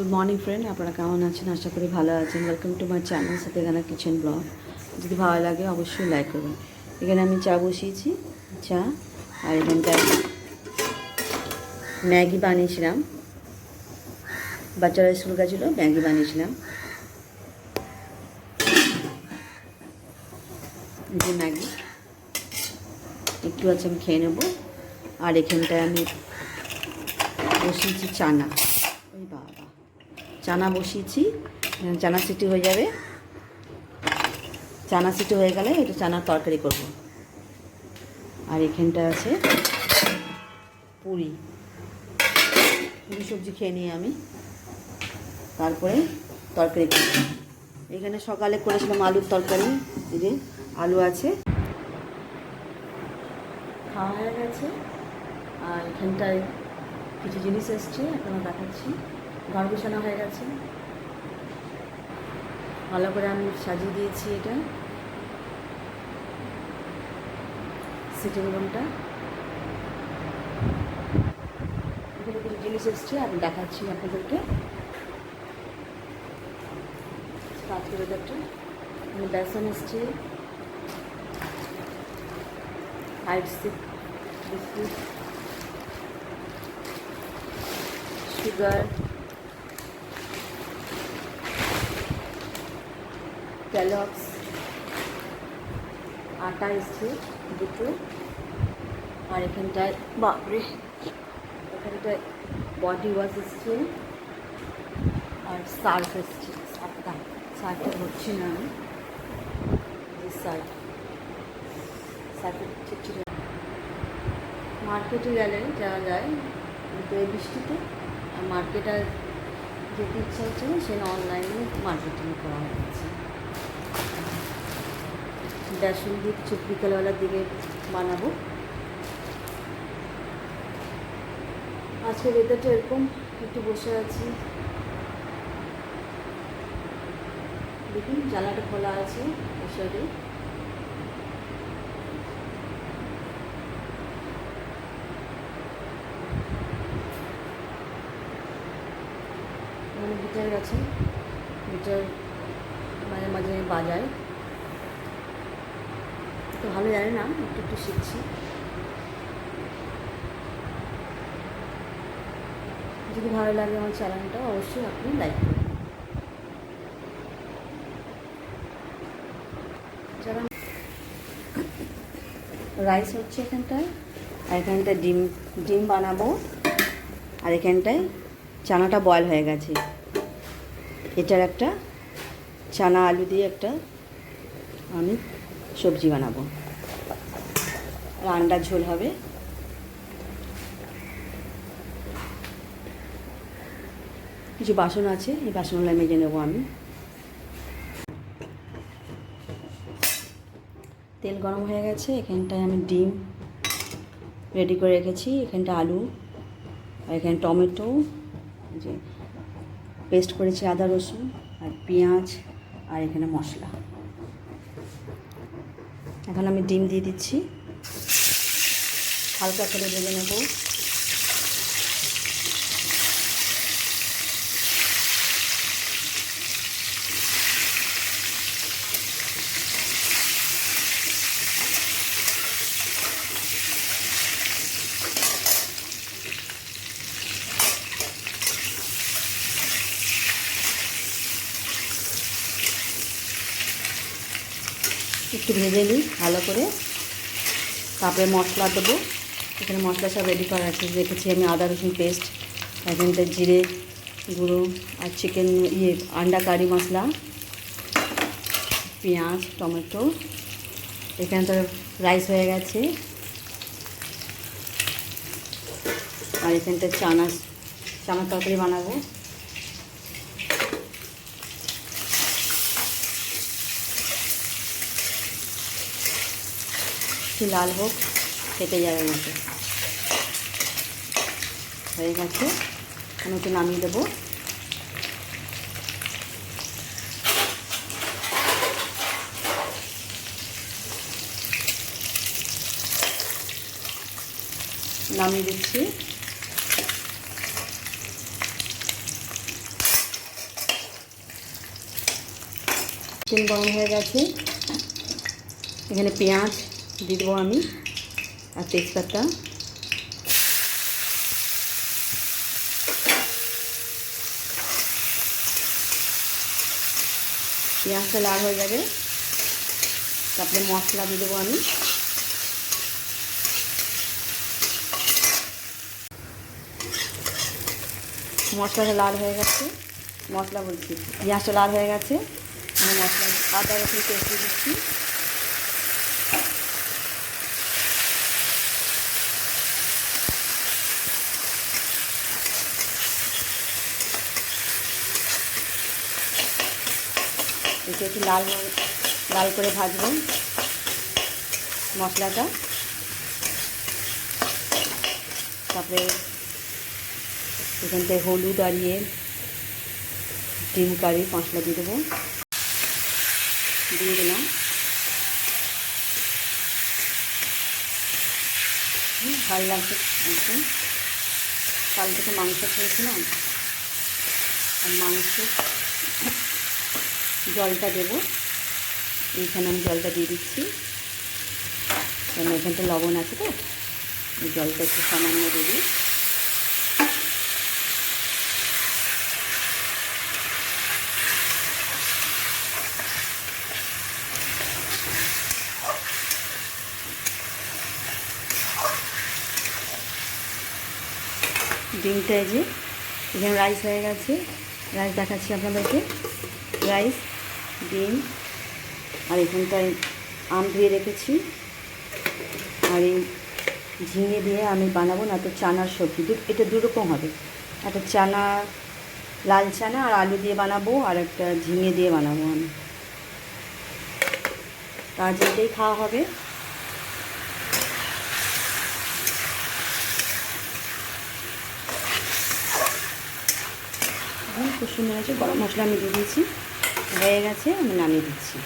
Good morning friend, আপনারা কেমন আছেন? আশা করি ভালো আছেন। Welcome to my channel Sathigana kitchen vlog. যদি ভালো লাগে অবশ্যই লাইক করবেন। এখানে আমি চা বসিয়েছি, চা। আর এখানটায় ম্যাগি বানিয়েছিলাম, বাচ্চারা স্কুল গেছিল, ম্যাগি বানিয়েছিলাম। যে ম্যাগি একটু আছে, আমি খেয়ে নেবো। আর এখানটায় আমি বসিয়েছি চানা। ওই বাবা, চানা বসিয়েছি, চানা সিটি হয়ে যাবে। চানা সিটি হয়ে গেলে একটু চানার তরকারি করব। আর এখানটা আছে পুরি পুরি সবজি খেয়ে নিই আমি, তারপরে তরকারি করব। এখানে সকালে করেছিলাম আলুর তরকারি, এই যে আলু আছে, খাওয়া হয়ে গেছে। আর এখানটায় কিছু জিনিস এসছে, এখনও দেখাচ্ছি। ঘর গোছানো হয়ে গেছে, ভালো করে আমি সাজিয়ে দিয়েছি। এটা সিটিং রুমটা, এখানে কিছু জিনিস এসছে, আমি দেখাচ্ছি আপনাদেরকে। আজকে ওয়েদারটা, এখানে বেসন এসছে, হাইট বিস্কুট, সুগার, ক্যালক্স, আটা এসছে দুটো। আর এখানটায় বাপরে, এখানটায় বডি ওয়াশ এসছে, আর সার্ফ এসছে। সার্ফটা ধরছি না আমি, যে সার্ফের ছিটছিটে। মার্কেটে গেলে যাওয়া যায়, কিন্তু এই বৃষ্টিতে আর মার্কেটে যেতে ইচ্ছা হচ্ছে না, সে অনলাইনে মার্কেটিং করা হয়ে গেছে। বেসন দিয়ে কিছু বিকেলবেলার দিকে বানাবো। আজকে ওয়েদারটা এরকম, একটু বসে আছি। দেখুন জানলাটা খোলা আছে, বসে মানে গিটার গেছে, গিটার মাঝে মাঝে বাজাই, তো ভালো জানি না, একটু একটু শিখছি। যদি ভালো লাগে আমার চ্যানেলটা অবশ্যই আপনি লাইক করবেন। যারা রাইস হচ্ছে এখানটায়, আর এখানটায় ডিম বানাবো। আর এখানটায় চানাটা বয়েল হয়ে গেছে, এটার একটা চানা আলু দিয়ে একটা আমি সবজি বানাবো। আর আন্ডার ঝোল হবে। কিছু বাসন আছে, এই বাসনগুলো মেজে নেবো আমি। তেল গরম হয়ে গেছে, এখানটায় আমি ডিম রেডি করে রেখেছি, এখানটা আলু, আর এখানে টমেটো, যে পেস্ট করেছি আদা রসুন আর পেঁয়াজ, আর এখানে মশলা। এখন আমি ডিম দিয়ে দিচ্ছি, হালকা করে ভেজে নেব। একটু ভেজে নিই ভালো করে, তারপরে মশলা দেবো। এখানে মশলা সব রেডি করা আছে, রেখেছি আমি আদা রসুন পেস্ট, এখানটা জিরে গুঁড়ো, আর চিকেন আন্ডা কারি মশলা, পেঁয়াজ, টমেটো। এখানটা রাইস হয়ে গেছে, আর এখানটা চানার তরকারি বানাবো। একটু লাল হোক, কেটে যাবে মতো হয়ে গেছে। আমি একটু নামিয়ে দেবো। নামিয়ে দিচ্ছি। তেল গরম হয়ে গেছে, এখানে পেঁয়াজ দিয়ে দেবো আমি আর তেজপাতা। পেঁয়াজটা লাল হয়ে যাবে, তারপরে মশলা দিয়ে দেবো আমি। মশলাটা লাল হয়ে গেছে, মশলা বলছি পেঁয়াজটা লাল হয়ে গেছে, আমি মশলা আদা রসুন পেস্ট দিয়ে দিচ্ছি। এটা একটু লাল লাল করে ভাজবো মশলাটা। তারপরে এখানটায় হলুদ আর ডিম কারি মশলা দিয়ে দেবো, দিয়ে দিলাম। ভালো লাগছে। কাল থেকে মাংস খেয়েছিলাম, আর মাংস জলটা দেবো, এইখানে আমি জলটা দিয়ে দিচ্ছি, কারণ এখানটা লবণ আছে তো, জলটা একটু সামান্য দেবো। ডিমটা এই যে এখানে রাইস হয়ে গেছে, রাইস দেখাচ্ছি আপনাদেরকে। রাইস, ডিম, আর এখানটায় আম ধুয়ে রেখেছি, আর এই ঝিঙে দিয়ে আমি বানাবো না তো চানার সবজি। এটা দুরকম হবে, একটা চানা লাল চানা আর আলু দিয়ে বানাবো, আর একটা ঝিঙে দিয়ে বানাবো আমি। আজ এটাই খাওয়া হবে। খুব সুন্দর হয়েছে, গরম মশলা আমি দিয়ে দিয়েছি, হয়ে গেছে, আমি নামিয়ে দিচ্ছি।